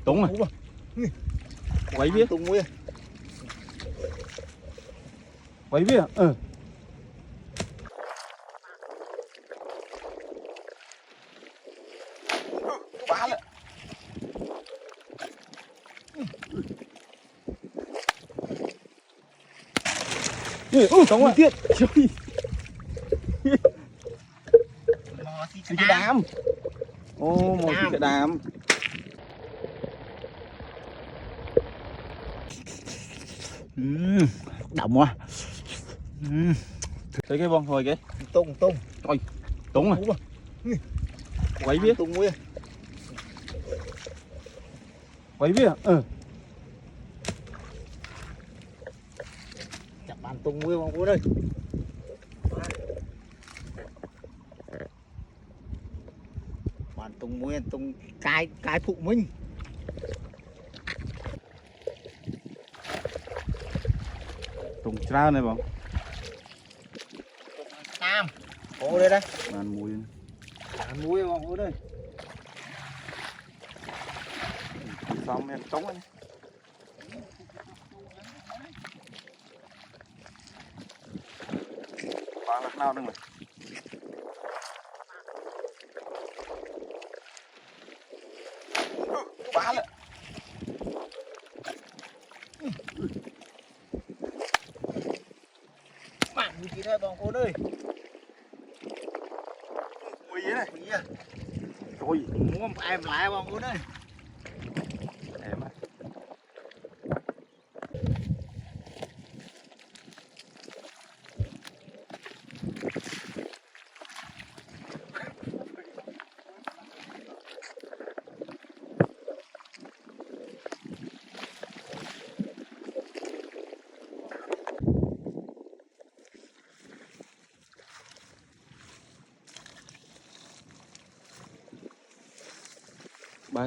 Túng rồi. Quay biết. Tung nguyên. Quay biết. Bá lại. Túng rồi. Tiết. Xì cái đám. Ô, một cái đám. Đậm quá. Thấy cái bông thôi kìa. Tung. Ôi, Túng rồi. Quay biết. Tung nguyên. Quay biết. Chặt bàn tung nguyên bông Quân ơi. Bàn tung nguyên, tung cái phụ minh. Túng trao này bông. Nam. Ô đây đây. Bàn mùi. Bàn muối bông Quân ơi. Xong em Túng anh. Bàn lạc nào đừng rồi. Bá lại. Bạn như thế thôi bông Quân ơi. Mùi gì này. Mùi à. Ôi, Muốn em lại bông Quân ơi. em á.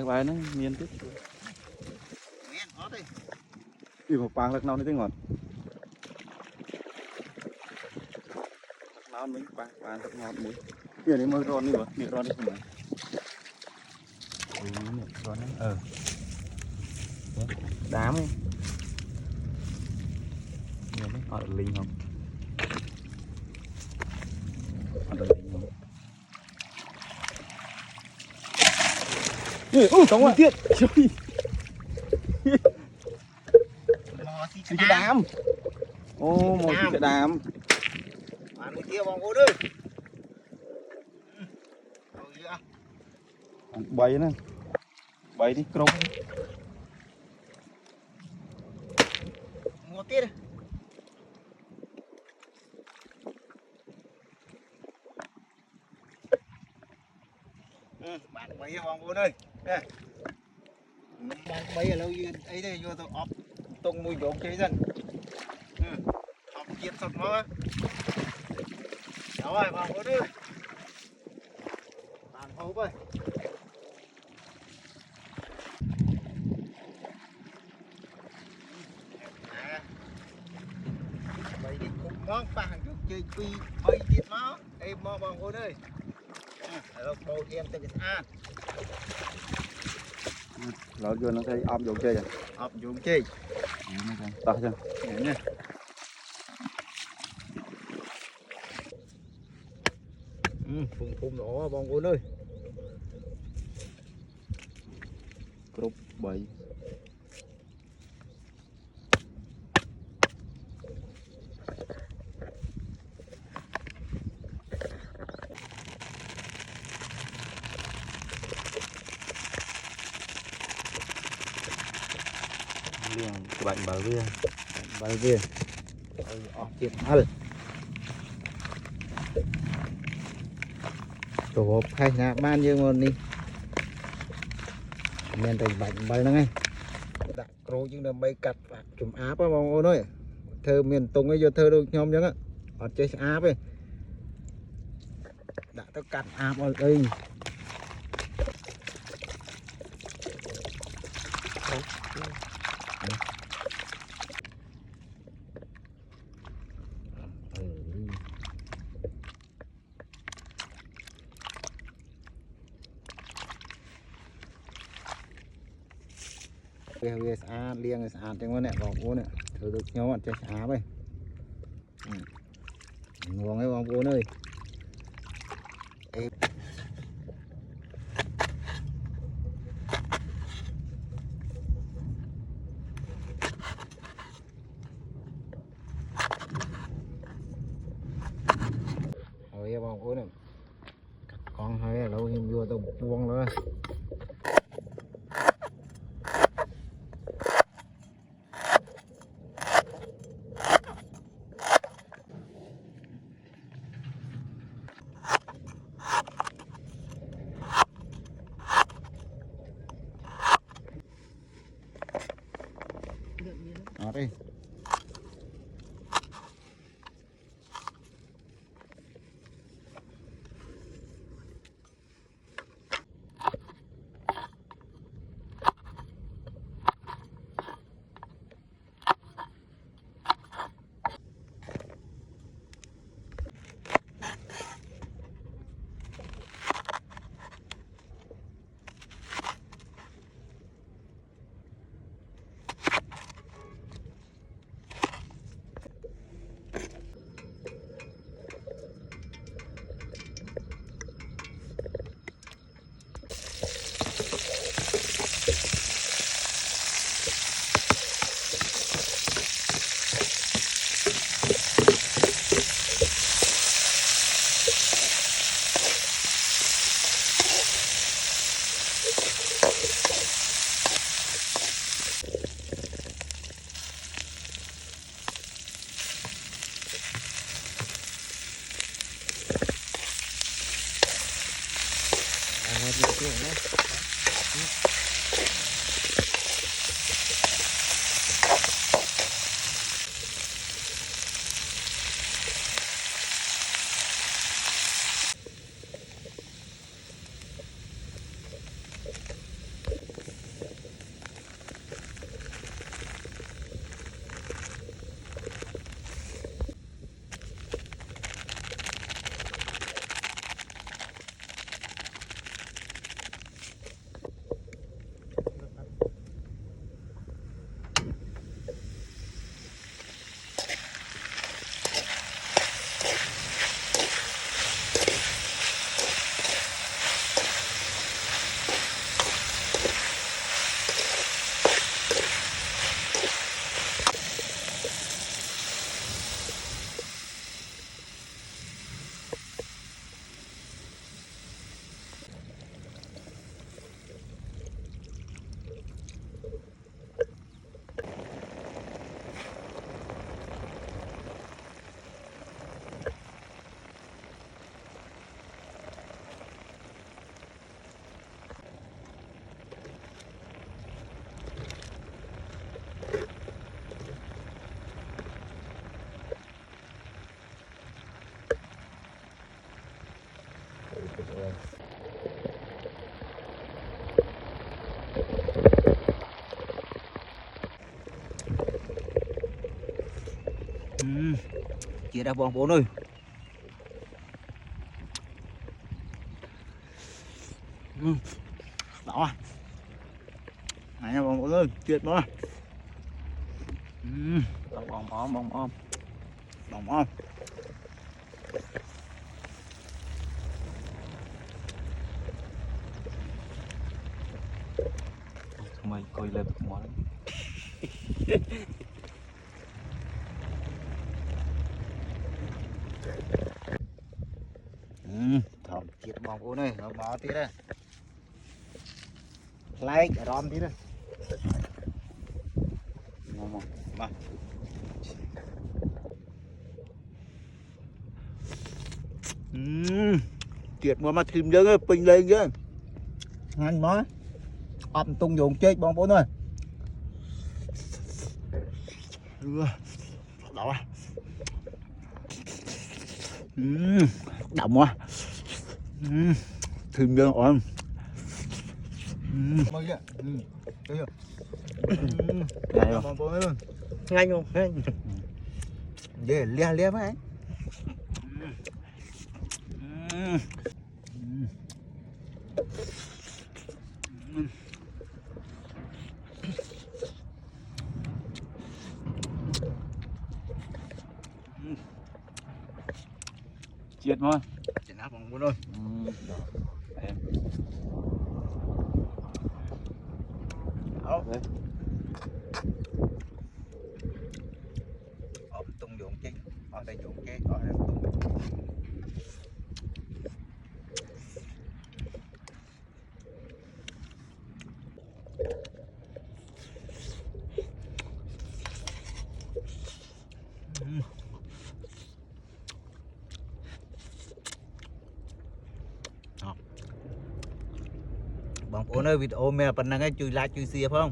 Bài nó miên tiếp. Miên có đi. Đi một bàn lạc nào đi tới ngọn. Nào mình bàn lạc ngọt muối. Kia này mới ron đi bữa, miệng ron đi không này. Miệng ron đấy. Đám ấy. Nhìn đấy, họ linh không? Họ linh không? Túng rồi. Tiết. Xì cái đám. Ô, một cái đám. Bạn đi kia bông Quân ơi. Bay nè. Bay đi crop. Ngồi tiết đi. Bạn mấy bông Quân ơi. Nè. Bạn mấy ở lâu gì ấy đây vô tôi ốp tung mùi đốm chơi dần. Ốp chiết sọt nó. Đó rồi bông Quân ơi. Bạn hốp ơi. Bây đi khúc món phàng chút chơi quy bay tiết nó. Em mò bông Quân ơi. Rồi bầu em tới cái ăn. Rồi vô nó thấy ôm vô chơi rồi. Ốp dùng chơi. Tao chưa? Nhớ nha. Phun đỏ bông Quân ơi. Crop bay. Liang cái bạn bảo liang. Bao nhiêu? Chuyện hal. Tổ hộp hay là ban nhiêu ngon đi. Miền thành bánh bay nó ngay. Đã cro nhưng là bay cắt và chùm áp á bông ơi. Thơ miền Tùng ấy vô thơ được nhóm chứ á. Ở chơi áp ấy. Đã tao cắt áp ở đây. về xa liêng xa trên con này bóng bố này thử được nhau bạn chơi xa vậy nguồn cái bóng bố ơi rồi bóng bố này con hơi lâu nhưng vừa tao buông nữa đi chia ra bóng bố ơi đó này nha bóng bố ơi tuyệt quá bóng om bóng om bóng om mày coi lên món thầm chiết bóng bố này nó mó tí đây like rom tí đây ngon mà triệt mà thìm dân ơi pình lên chứ ngon mó ôm tung dùng chết bóng bố ơi đậu à đậm quá thìm dân ổn bao nhiêu ngay không ngay không để lia lia với anh chết mà chỉ nắp bằng luôn thôi em đó tung dụng chứ ở đây dụng chứ ở đây tungបងប្អូនអើយវីដេអូមានប៉ុណ្្នឹងឯងជួយ like ជួយ share ផង